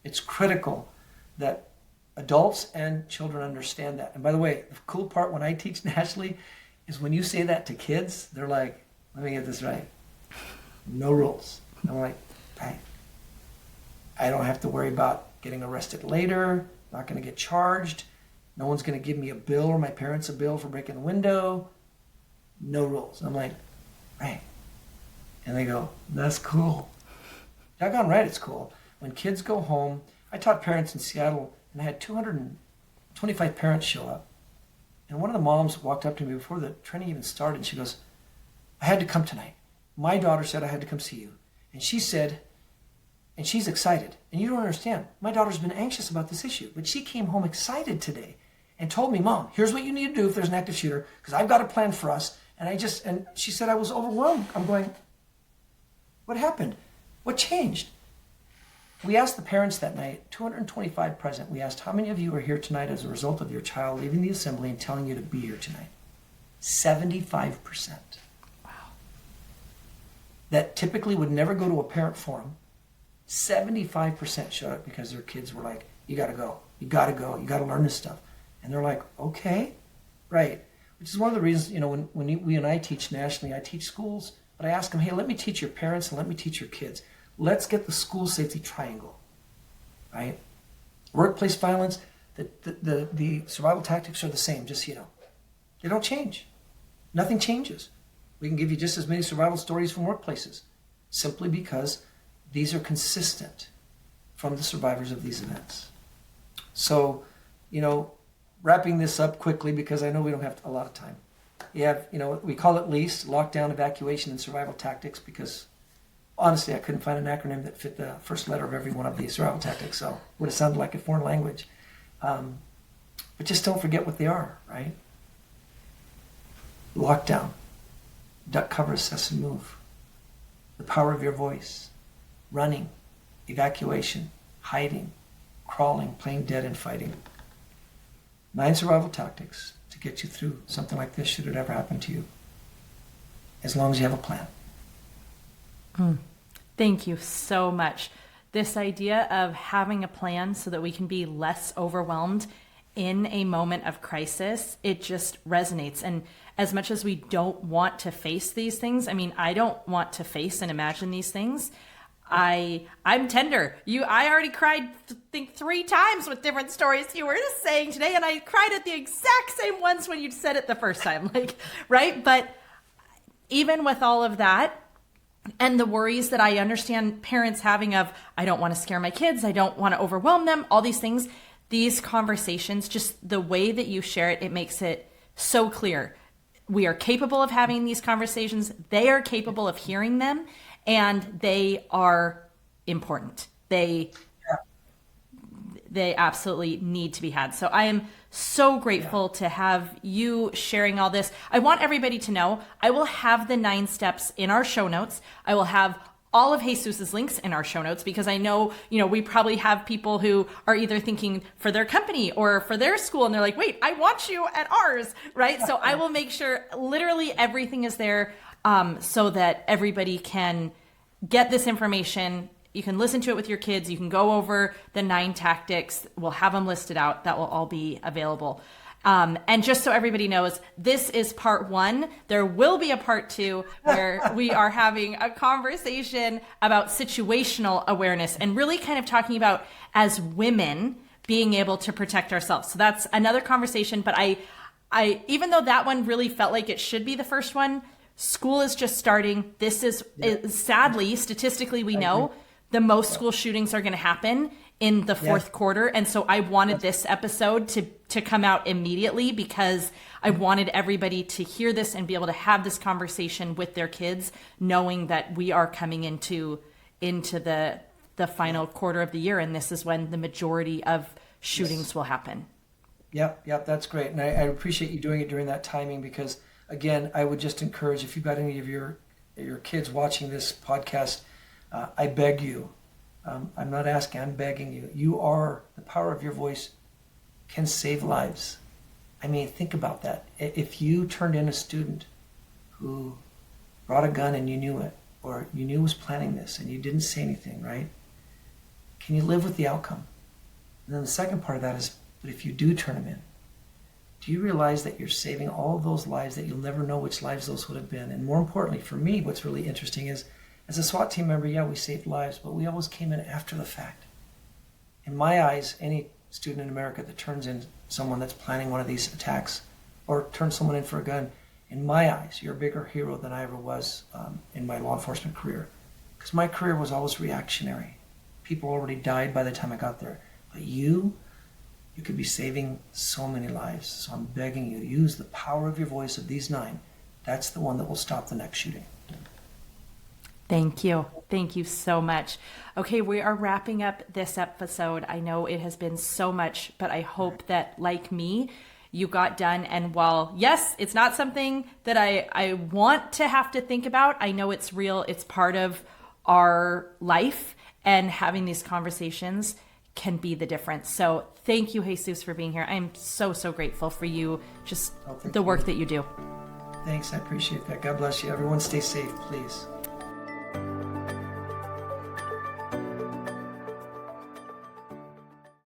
It's critical that adults and children understand that. And by the way, the cool part when I teach nationally is when you say that to kids, they're like, let me get this right. No rules. I'm like, hey, I don't have to worry about getting arrested later. Not going to get charged. No one's going to give me a bill or my parents a bill for breaking the window. No rules. I'm like, right. And they go, that's cool. Doggone right, it's cool. When kids go home, I taught parents in Seattle, and I had 225 parents show up. And one of the moms walked up to me before the training even started, and she goes, I had to come tonight. My daughter said I had to come see you. And she said, and she's excited. And you don't understand. My daughter's been anxious about this issue, but she came home excited today and told me, Mom, here's what you need to do if there's an active shooter, because I've got a plan for us. And she said I was overwhelmed. I'm going, what happened? What changed? We asked the parents that night, 225 present, we asked, how many of you are here tonight as a result of your child leaving the assembly and telling you to be here tonight? 75%. Wow. That typically would never go to a parent forum. 75% showed up because their kids were like, you got to go. You got to go. You got to learn this stuff. And they're like, okay, right. Which is one of the reasons, when we and I teach nationally, I teach schools, but I ask them, hey, let me teach your parents and let me teach your kids. Let's get the school safety triangle, right? Workplace violence, the survival tactics are the same, just so you know. They don't change. Nothing changes. We can give you just as many survival stories from workplaces, simply because these are consistent from the survivors of these events. So, wrapping this up quickly because I know we don't have a lot of time. You have, we call it LEASE, Lockdown, Evacuation, and Survival Tactics, because honestly, I couldn't find an acronym that fit the first letter of every one of these survival tactics, so it would have sounded like a foreign language. But just don't forget what they are, right? Lockdown, duck, cover, assess, and move. The power of your voice. Running, evacuation, hiding, crawling, playing dead, and fighting. 9 survival tactics to get you through something like this should it ever happen to you, as long as you have a plan. Thank you so much. This idea of having a plan so that we can be less overwhelmed in a moment of crisis, it just resonates. And as much as we don't want to face these things, I don't want to face and imagine these things. I'm tender. I already cried, I think 3 times with different stories you were just saying today, and I cried at the exact same ones when you said it the first time, right? But even with all of that, and the worries that I understand parents having of, I don't want to scare my kids, I don't want to overwhelm them, all these things, these conversations, just the way that you share it, it makes it so clear. We are capable of having these conversations. They are capable of hearing them. And they are important. They absolutely need to be had. So I am so grateful to have you sharing all this. I want everybody to know I will have the 9 steps in our show notes. I will have all of Jesus's links in our show notes, because I know, we probably have people who are either thinking for their company or for their school, and they're like, wait, I want you at ours, right? So I will make sure literally everything is there, so that everybody can get this information, You can listen to it with your kids. You can go over the 9 tactics. We'll have them listed out. That will all be available. And just so everybody knows, this is part 1. There will be a part 2 where we are having a conversation about situational awareness and really kind of talking about, as women, being able to protect ourselves. So that's another conversation. But I even though that one really felt like it should be the first one, school is just starting. This is sadly, statistically, we know the most school shootings are going to happen in the fourth quarter. And so I wanted this episode to come out immediately because I wanted everybody to hear this and be able to have this conversation with their kids, knowing that we are coming into the final quarter of the year. And this is when the majority of shootings will happen. Yep, that's great. And I appreciate you doing it during that timing because, again, I would just encourage, if you've got any of your kids watching this podcast, I beg you, I'm not asking, I'm begging you. The power of your voice can save lives. I mean, think about that. If you turned in a student who brought a gun and you knew it, or you knew was planning this and you didn't say anything, right? Can you live with the outcome? And then the second part of that is, but if you do turn them in, do you realize that you're saving all of those lives that you'll never know which lives those would have been? And more importantly, for me, what's really interesting is, as a SWAT team member, we saved lives, but we always came in after the fact. In my eyes, any student in America that turns in someone that's planning one of these attacks or turns someone in for a gun, in my eyes, you're a bigger hero than I ever was in my law enforcement career. Because my career was always reactionary. People already died by the time I got there. But you could be saving so many lives. So I'm begging you, use the power of your voice of these 9. That's the one that will stop the next shooting. Thank you. Thank you so much. Okay, we are wrapping up this episode. I know it has been so much, but I hope that, like me, you got done. And while, yes, it's not something that I want to have to think about, I know it's real. It's part of our life, and having these conversations can be the difference. So thank you, Jesus, for being here. I'm so grateful for you, just the work that you do. Thanks. I appreciate that. God bless you. Everyone stay safe, please.